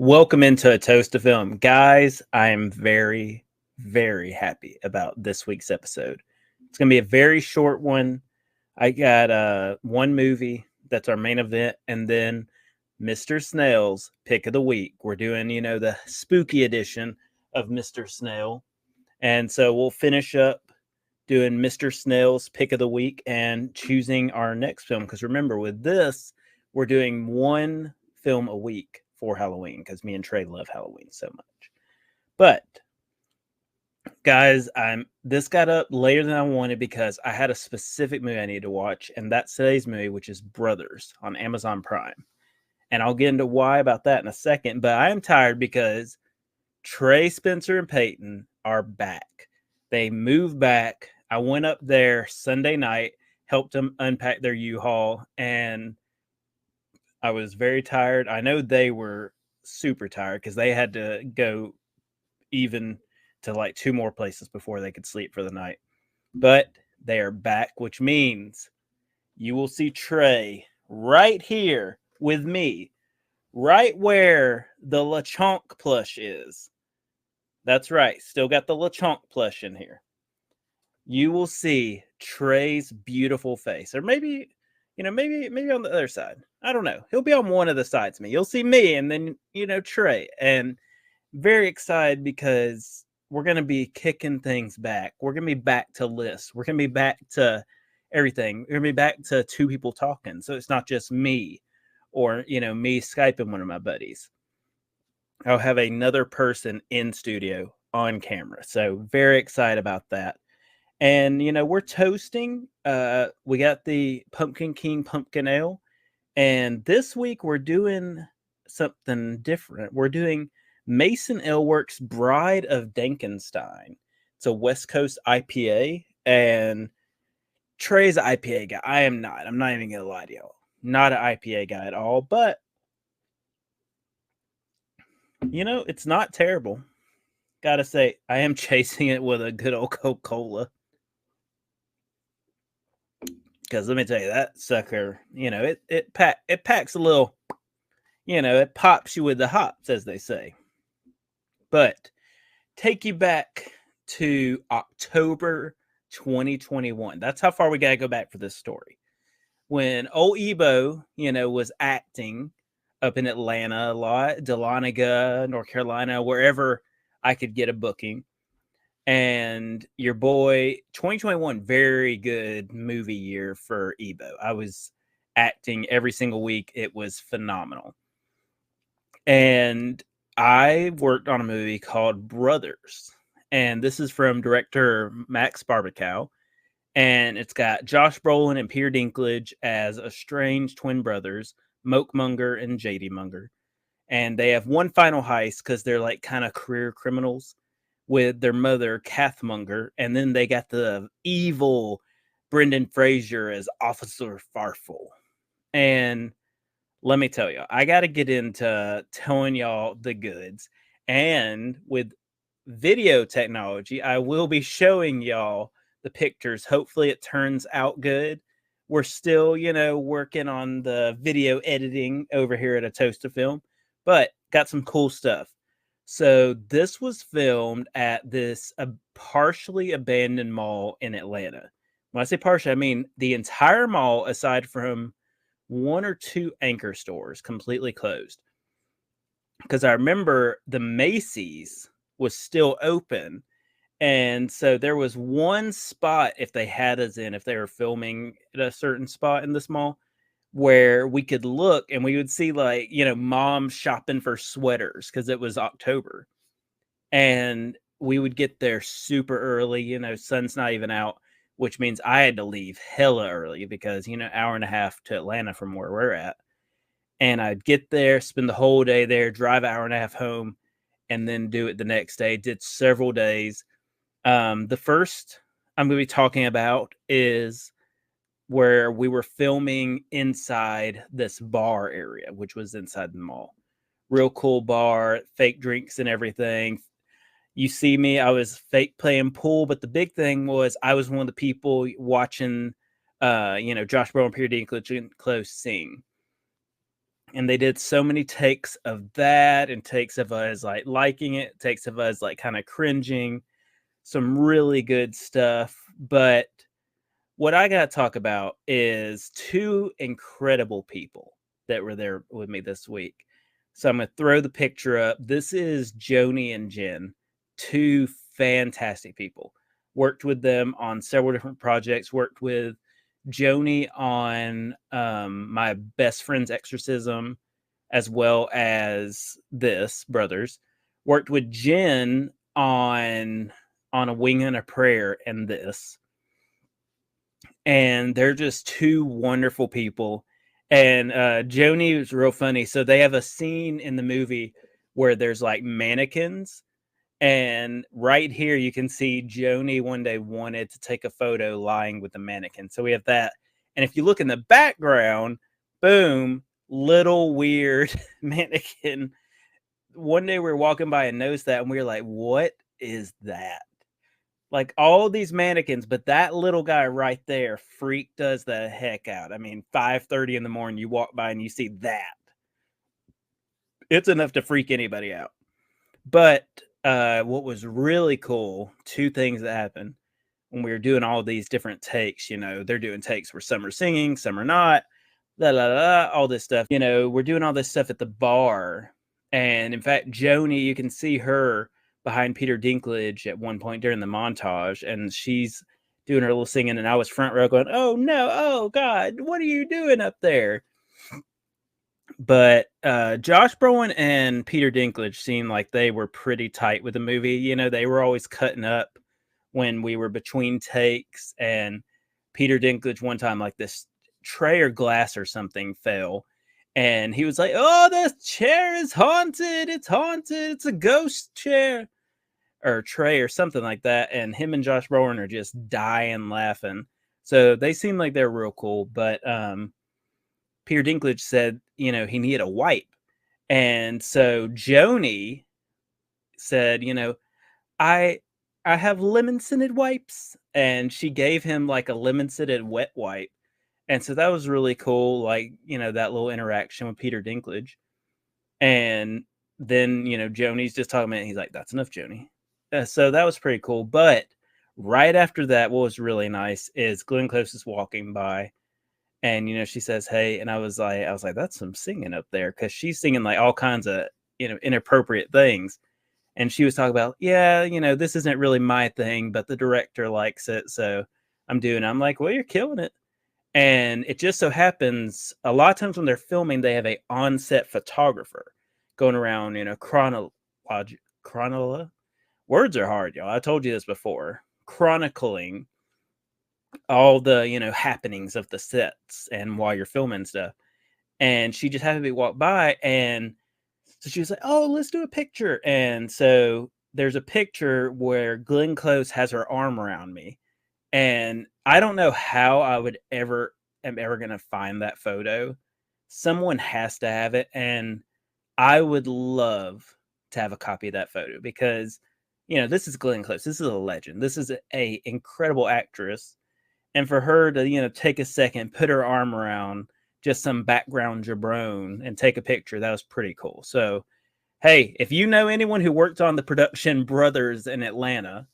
Welcome into A Toast to Film. Guys, I am very, very happy about this week's episode. It's going to be a very short one. I got one movie that's our main event, and then Mr. Snail's Pick of the Week. We're doing, the spooky edition of Mr. Snail. And so we'll finish up doing Mr. Snail's Pick of the Week and choosing our next film. Because remember, with this, we're doing one film a week for Halloween because me and Trey love Halloween so much. But guys, this got up later than I wanted because I had a specific movie I needed to watch, and that's today's movie, which is Brothers on Amazon Prime. And I'll get into why about that in a second. But I am tired because Trey, Spencer, and Peyton are back. They moved back. I went up there Sunday night, helped them unpack their U-Haul, and I was very tired. I know they were super tired because they had to go even to like 2 more places before they could sleep for the night. But they are back, which means you will see Trey right here with me, right where the LeChonk plush is. That's right. Still got the LeChonk plush in here. You will see Trey's beautiful face, or maybe on the other side. I don't know. He'll be on one of the sides of me. You'll see me, and then Trey. And very excited because we're gonna be kicking things back. We're gonna be back to lists. We're gonna be back to everything. We're gonna be back to 2 people talking. So it's not just me, or me Skyping one of my buddies. I'll have another person in studio on camera. So very excited about that. And, we're toasting. We got the Pumpkin King Pumpkin Ale. And this week we're doing something different. We're doing Mason Ale Works Bride of Dankenstein. It's a West Coast IPA. And Trey's an IPA guy. I am not. I'm not even going to lie to y'all. Not an IPA guy at all. But, it's not terrible. Gotta say, I am chasing it with a good old Coca-Cola. Because let me tell you, that sucker, it packs a little, it pops you with the hops, as they say. But take you back to October 2021. That's how far we got to go back for this story. When old Ebo, was acting up in Atlanta a lot, Dahlonega, North Carolina, wherever I could get a booking. And your boy, 2021, very good movie year for Ebo. I was acting every single week. It was phenomenal. And I worked on a movie called Brothers. And this is from director Max Barbakow. And it's got Josh Brolin and Peter Dinklage as estranged twin brothers, Moke Munger and JD Munger. And they have one final heist because they're like kind of career criminals with their mother, Kath Munger, and then they got the evil Brendan Fraser as Officer Farfel. And let me tell you, I got to get into telling y'all the goods. And with video technology, I will be showing y'all the pictures. Hopefully it turns out good. We're still, working on the video editing over here at A Toast to Film, but got some cool stuff. So this was filmed at this partially abandoned mall in Atlanta. When I say partially, I mean the entire mall, aside from 1 or 2 anchor stores, completely closed. Because I remember the Macy's was still open. And so there was one spot, if they had us in, if they were filming at a certain spot in this mall, where we could look and we would see like, mom shopping for sweaters because it was October. And we would get there super early, sun's not even out, which means I had to leave hella early because, hour and a half to Atlanta from where we're at. And I'd get there, spend the whole day there, drive an hour and a half home, and then do it the next day. Did several days. The first I'm going to be talking about is where we were filming inside this bar area, which was inside the mall. Real cool bar, fake drinks and everything. You see me, I was fake playing pool, but the big thing was I was one of the people watching, Josh Brolin and Peter Dinklage close sing. And they did so many takes of that, and takes of us like liking it, takes of us like kind of cringing, some really good stuff. But what I got to talk about is two incredible people that were there with me this week. So I'm going to throw the picture up. This is Joni and Jen, two fantastic people. Worked with them on several different projects, worked with Joni on my best friend's exorcism, as well as this Brothers. Worked with Jen on A Wing and a Prayer and this. And they're just two wonderful people. And Joni was real funny. So they have a scene in the movie where there's like mannequins. And right here, you can see Joni one day wanted to take a photo lying with the mannequin. So we have that. And if you look in the background, boom, little weird mannequin. One day we were walking by and noticed that, and we were like, what is that? Like all these mannequins, but that little guy right there freaked us the heck out. I mean, 5:30 in the morning, you walk by and you see that. It's enough to freak anybody out. But what was really cool, two things that happened when we were doing all these different takes. You know, they're doing takes where some are singing, some are not, all this stuff. You know, we're doing all this stuff at the bar. And in fact, Joni, you can see her behind Peter Dinklage at one point during the montage, and she's doing her little singing, and I was front row going, oh no, oh God, what are you doing up there? But Josh Brolin and Peter Dinklage seemed like they were pretty tight with the movie. You know, they were always cutting up when we were between takes, and Peter Dinklage one time, like this tray or glass or something fell, and he was like, oh, this chair is haunted, it's haunted, it's a ghost chair or tray or something like that. And him and Josh Brolin are just dying laughing. So they seem like they're real cool. But Peter Dinklage said, you know, he needed a wipe. And so Joni said, you know, I have lemon scented wipes. And she gave him like a lemon scented wet wipe. And so that was really cool. Like, you know, that little interaction with Peter Dinklage. And then, you know, Joni's just talking about it. He's like, that's enough, Joni. So that was pretty cool. But right after that, what was really nice is Glenn Close is walking by, and you know, she says, hey, and I was like, that's some singing up there, because she's singing like all kinds of, you know, inappropriate things. And she was talking about, yeah, you know, this isn't really my thing, but the director likes it, so I'm doing it. I'm like, well, you're killing it. And it just so happens a lot of times when they're filming, they have a on-set photographer going around, you know, words are hard, y'all. I told you this before. Chronicling all the, you know, happenings of the sets and while you're filming stuff. And she just happened to walk by, and so she was like, oh, let's do a picture. And so there's a picture where Glenn Close has her arm around me. And I don't know how I would am ever going to find that photo. Someone has to have it. And I would love to have a copy of that photo, because, you know, this is Glenn Close. This is a legend. This is a incredible actress. And for her to, you know, take a second, put her arm around just some background jabron and take a picture, that was pretty cool. So, hey, if you know anyone who worked on the production Brothers in Atlanta,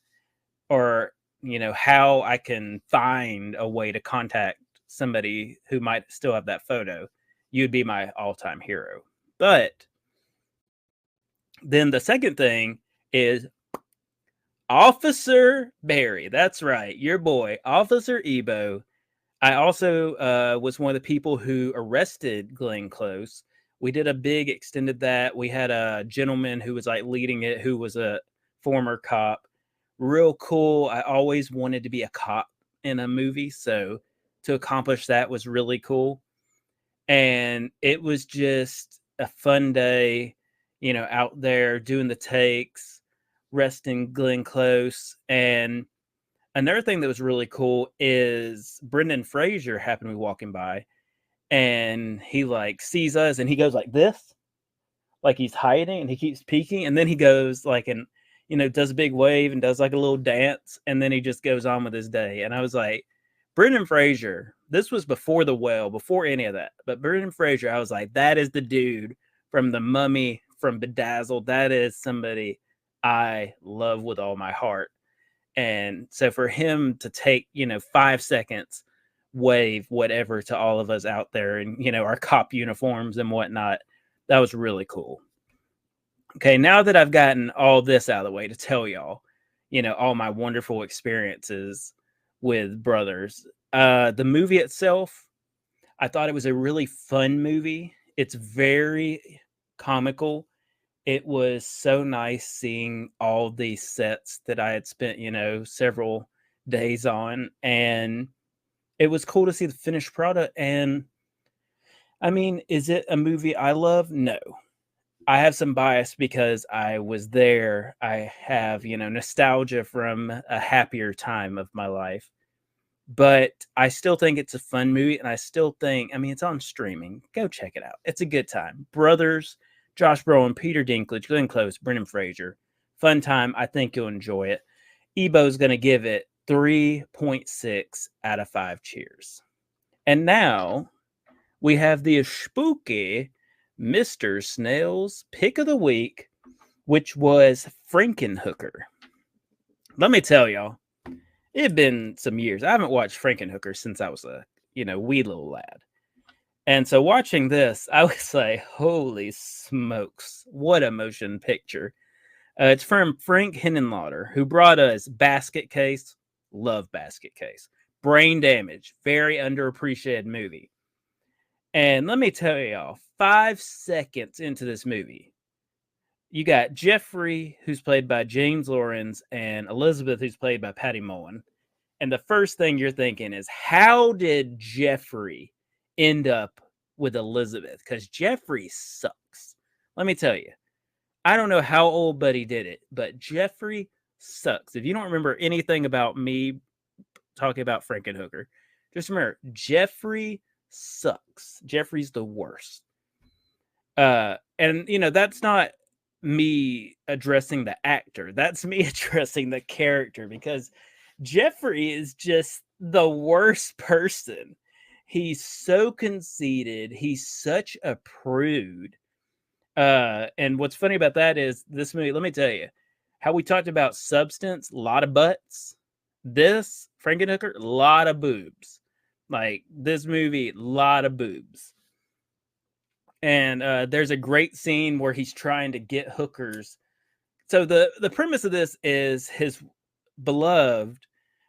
or, you know, how I can find a way to contact somebody who might still have that photo, you'd be my all-time hero. But then the second thing is Officer Barry. That's right, your boy, Officer Ebo. I also was one of the people who arrested Glenn Close. We did a big extended that. We had a gentleman who was like leading it, who was a former cop. Real cool. I always wanted to be a cop in a movie, so to accomplish that was really cool. And it was just a fun day, you know, out there doing the takes, resting Glenn Close. And another thing that was really cool is Brendan Fraser happened to be walking by, and he like sees us and he goes like this, like he's hiding, and he keeps peeking, and then he goes like, and you know, does a big wave and does like a little dance, and then he just goes on with his day. And I was like, Brendan Fraser, This was before The Whale, before any of that. But Brendan Fraser, I was like, that is the dude from The Mummy, from Bedazzled. That is somebody I love with all my heart. And so for him to take, 5 seconds, wave whatever to all of us out there in, our cop uniforms and whatnot, that was really cool. Okay, now that I've gotten all this out of the way to tell y'all, all my wonderful experiences with Brothers, the movie itself, I thought it was a really fun movie. It's very comical. It was so nice seeing all these sets that I had spent, several days on. And it was cool to see the finished product. And I mean, is it a movie I love? No. I have some bias because I was there. I have, nostalgia from a happier time of my life. But I still think it's a fun movie. And I still think, it's on streaming. Go check it out. It's a good time. Brothers, Josh Brolin, Peter Dinklage, Glenn Close, Brendan Fraser. Fun time. I think you'll enjoy it. Ebo's going to give it 3.6 out of 5 cheers. And now we have the spooky Mr. Snail's pick of the week, which was Frankenhooker. Let me tell y'all, it had been some years. I haven't watched Frankenhooker since I was a, wee little lad. And so watching this, I was like, holy smokes, what a motion picture. It's from Frank Henenlotter, who brought us Basket Case. Love Basket Case. Brain Damage, very underappreciated movie. And let me tell y'all, 5 seconds into this movie, you got Jeffrey, who's played by James Lawrence, and Elizabeth, who's played by Patty Mullen. And the first thing you're thinking is, how did Jeffrey end up with Elizabeth? Because Jeffrey sucks. Let me tell you, I don't know how old Buddy did it, but Jeffrey sucks. If you don't remember anything about me talking about Frankenhooker, just remember, Jeffrey sucks. Jeffrey's the worst. And, that's not me addressing the actor. That's me addressing the character, because Jeffrey is just the worst person. He's so conceited. He's such a prude. And what's funny about that is this movie, let me tell you, how we talked about substance, a lot of butts. This, Frankenhooker, a lot of boobs. Like, this movie, a lot of boobs. And there's a great scene where he's trying to get hookers. So the premise of this is his beloved,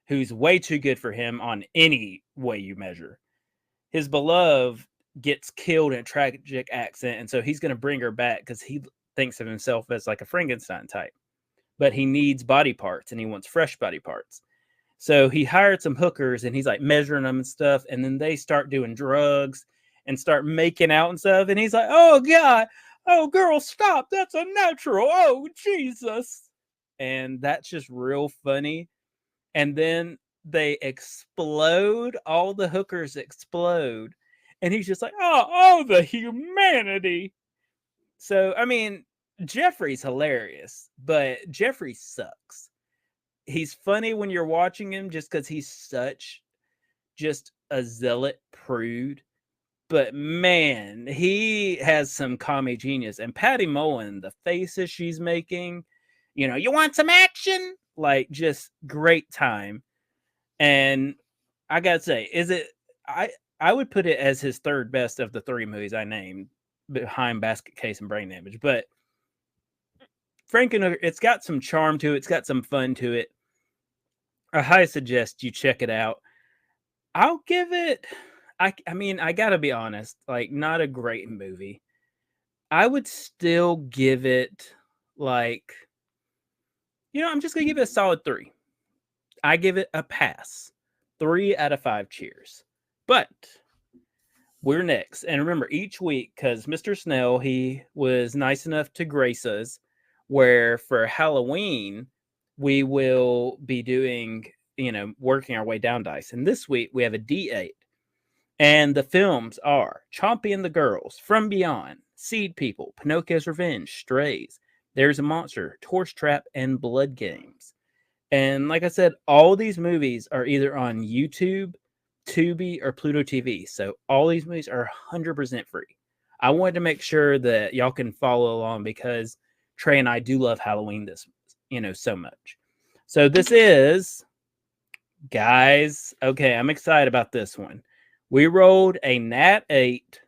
who's way too good for him on any way you measure. His beloved gets killed in a tragic accident, and so he's going to bring her back because he thinks of himself as like a Frankenstein type. But he needs body parts, and he wants fresh body parts. So he hired some hookers, and he's like measuring them and stuff, and then they start doing drugs and start making out and stuff, and he's like, oh God, oh girl, stop, that's unnatural, oh Jesus. And that's just real funny. And then they explode, all the hookers explode, and he's just like, oh, the humanity. So, Jeffrey's hilarious, but Jeffrey sucks. He's funny when you're watching him just because he's such just a zealot prude. But man, he has some comic genius. And Patty Mullen, the faces she's making, you want some action? Like, just great time. And I gotta say, I would put it as his third best of the 3 movies I named, behind Basket Case and Brain Damage. But Frankenhooker, it's got some charm to it. It's got some fun to it. I highly suggest you check it out. I'll give it, I gotta be honest, like, not a great movie. I would still give it, like, I'm just gonna give it a solid 3. I give it a pass. 3 out of 5 cheers. But we're next. And remember, each week, because Mr. Snell, he was nice enough to grace us, where for Halloween, we will be doing, working our way down dice. And this week, we have a D8. And the films are Chompy and the Girls, From Beyond, Seed People, Pinocchio's Revenge, Strays, There's a Monster, Torch Trap, and Blood Games. And like I said, all these movies are either on YouTube, Tubi, or Pluto TV. So all these movies are 100% free. I wanted to make sure that y'all can follow along because Trey and I do love Halloween so much. So this is, guys, okay, I'm excited about this one. We rolled a Nat 8,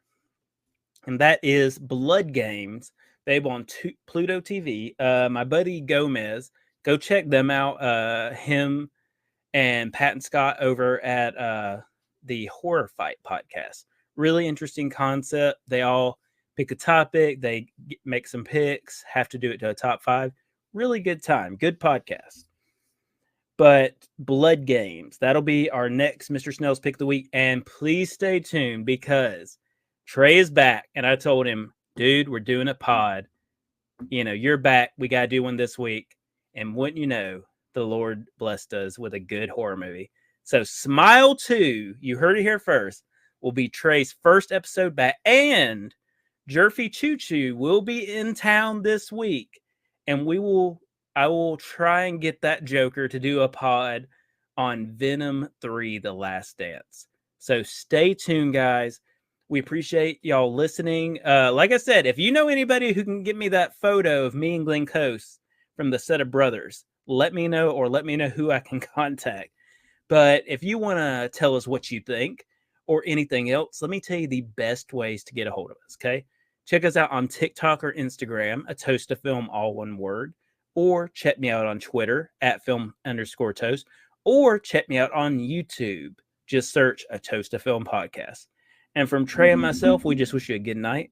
and that is Blood Games, babe, on Pluto TV. My buddy Gomez, go check them out. Him and Pat and Scott over at the Horror Fight podcast. Really interesting concept. They all pick a topic, they make some picks, have to do it to a top 5. Really good time. Good podcast. But Blood Games, that'll be our next Mr. Snell's Pick of the Week. And please stay tuned because Trey is back. And I told him, dude, we're doing a pod. You're back. We got to do one this week. And wouldn't you know, the Lord blessed us with a good horror movie. So Smile 2, you heard it here first, will be Trey's first episode back. And Jerfy Choo Choo will be in town this week. And I will try and get that Joker to do a pod on Venom 3, The Last Dance. So stay tuned, guys. We appreciate y'all listening. Like I said, if you know anybody who can get me that photo of me and Glenn Coase from the set of Brothers, let me know, or let me know who I can contact. But if you want to tell us what you think or anything else, let me tell you the best ways to get a hold of us, okay? Check us out on TikTok or Instagram, A Toast to Film, all one word. Or check me out on Twitter at film_toast. Or check me out on YouTube. Just search A Toast to Film podcast. And from Trey and myself, we just wish you a good night